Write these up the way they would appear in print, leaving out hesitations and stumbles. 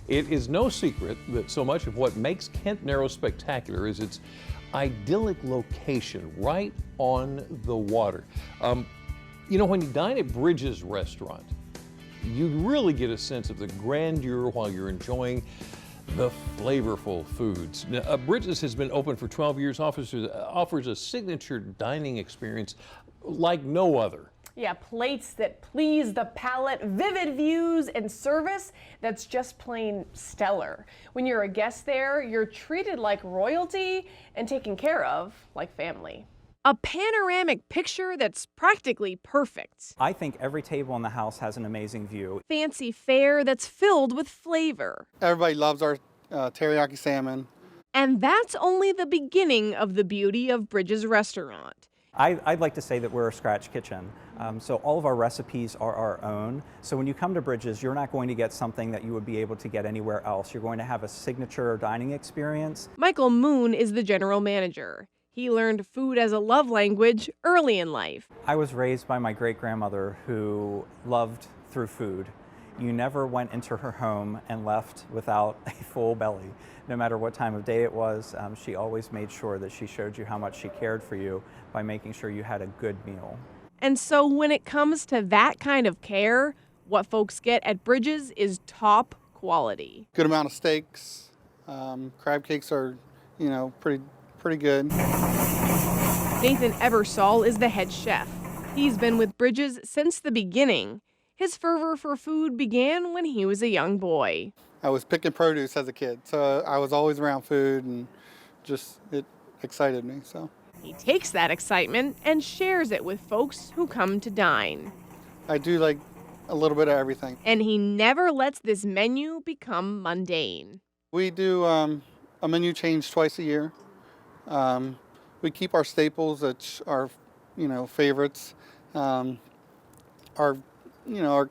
It is no secret that so much of what makes Kent Narrows spectacular is its idyllic location right on the water. You know, when you dine at Bridges Restaurant, you really get a sense of the grandeur while you're enjoying the flavorful foods. Now, Bridges has been open for 12 years, offers a signature dining experience like no other. Yeah, plates that please the palate, vivid views, and service that's just plain stellar. When you're a guest there, you're treated like royalty and taken care of like family. A panoramic picture that's practically perfect. I think every table in the house has an amazing view. Fancy fare that's filled with flavor. Everybody loves our teriyaki salmon. And that's only the beginning of the beauty of Bridges Restaurant. I'd like to say that we're a scratch kitchen. So all of our recipes are our own. So when you come to Bridges, you're not going to get something that you would be able to get anywhere else. You're going to have a signature dining experience. Michael Moon is the general manager. He learned food as a love language early in life. I was raised by my great-grandmother who loved through food. You never went into her home and left without a full belly. No matter what time of day it was, she always made sure that she showed you how much she cared for you by making sure you had a good meal. And so when it comes to that kind of care, what folks get at Bridges is top quality. Good amount of steaks. Crab cakes are, you know, pretty good. Nathan Ebersole is the head chef. He's been with Bridges since the beginning. His fervor for food began when he was a young boy. I was picking produce as a kid, so I was always around food, and just it excited me. So He takes that excitement and shares it with folks who come to dine. I do like a little bit of everything. And he never lets this menu become mundane. We do a menu change twice a year. We keep our staples, which are, you know, favorites. Our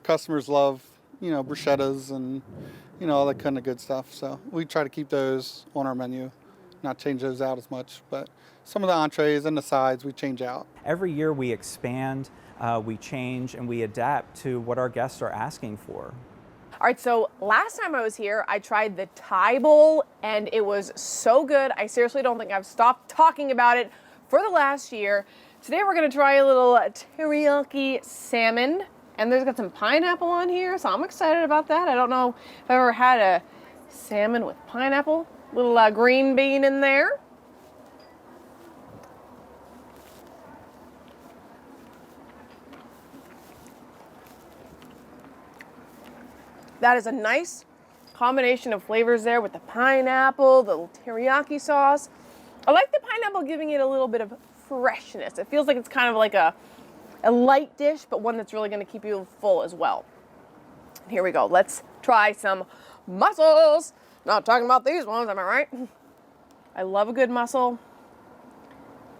customers love, you know, bruschettas and, you know, all that kind of good stuff. So we try to keep those on our menu, not change those out as much. But some of the entrees and the sides we change out. Every year we expand, we change, and we adapt to what our guests are asking for. All right, so last time I was here, I tried the Thai bowl, and it was so good. I seriously don't think I've stopped talking about it for the last year. Today we're gonna try a little teriyaki salmon, and there's got some pineapple on here, so I'm excited about that. I don't know if I've ever had a salmon with pineapple. Little green bean in there. That is a nice combination of flavors there with the pineapple, the teriyaki sauce. I like the pineapple giving it a little bit of freshness. It feels like it's kind of like a light dish, but one that's really gonna keep you full as well. Here we go, let's try some mussels. Not talking about these ones, am I right? I love a good mussel.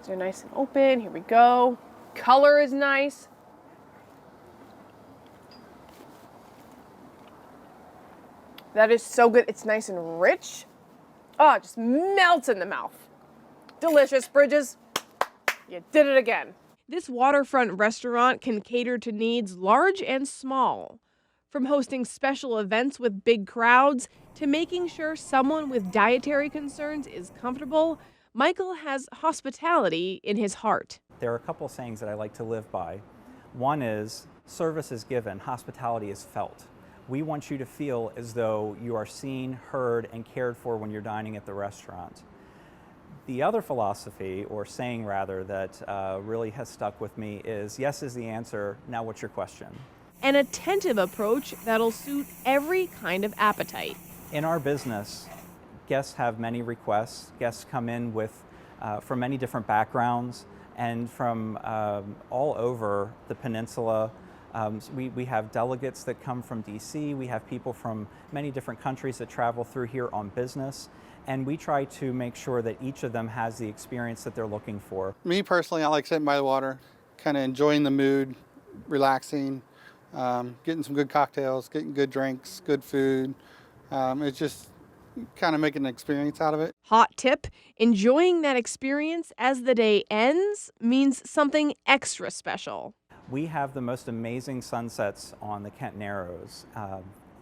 They're nice and open, here we go. Color is nice. That is so good. It's nice and rich. Oh, it just melts in the mouth. Delicious, Bridges. You did it again. This waterfront restaurant can cater to needs large and small. From hosting special events with big crowds to making sure someone with dietary concerns is comfortable, Michael has hospitality in his heart. There are a couple sayings that I like to live by. One is, service is given, hospitality is felt. We want you to feel as though you are seen, heard, and cared for when you're dining at the restaurant. The other philosophy, or saying rather, that really has stuck with me is, yes is the answer, now what's your question? An attentive approach that'll suit every kind of appetite. In our business, guests have many requests. Guests come in from many different backgrounds and from all over the peninsula. We have delegates that come from DC. We have people from many different countries that travel through here on business. And we try to make sure that each of them has the experience that they're looking for. Me personally, I like sitting by the water, kind of enjoying the mood, relaxing, getting some good cocktails, getting good drinks, good food. It's just kind of making an experience out of it. Hot tip, enjoying that experience as the day ends means something extra special. We have the most amazing sunsets on the Kent Narrows.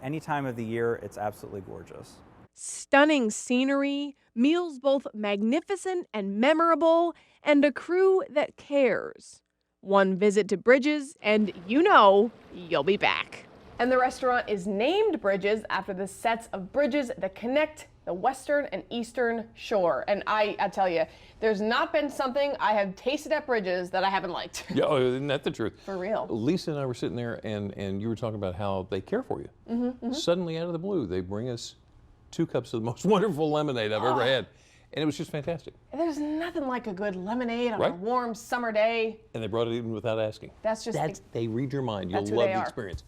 any time of the year, it's absolutely gorgeous. Stunning scenery, meals both magnificent and memorable, and a crew that cares. One visit to Bridges, and you'll be back. And the restaurant is named Bridges after the sets of bridges that connect the western and eastern shore. And I tell you, there's not been something I have tasted at Bridges that I haven't liked. Yeah, oh, isn't that the truth? For real. Lisa and I were sitting there, and you were talking about how they care for you. Suddenly, out of the blue, they bring us 2 cups of the most wonderful lemonade I've ever had. And it was just fantastic. There's nothing like a good lemonade on a Right. warm summer day. And they brought it even without asking. That's just They read your mind. You'll That's who love they the are. experience.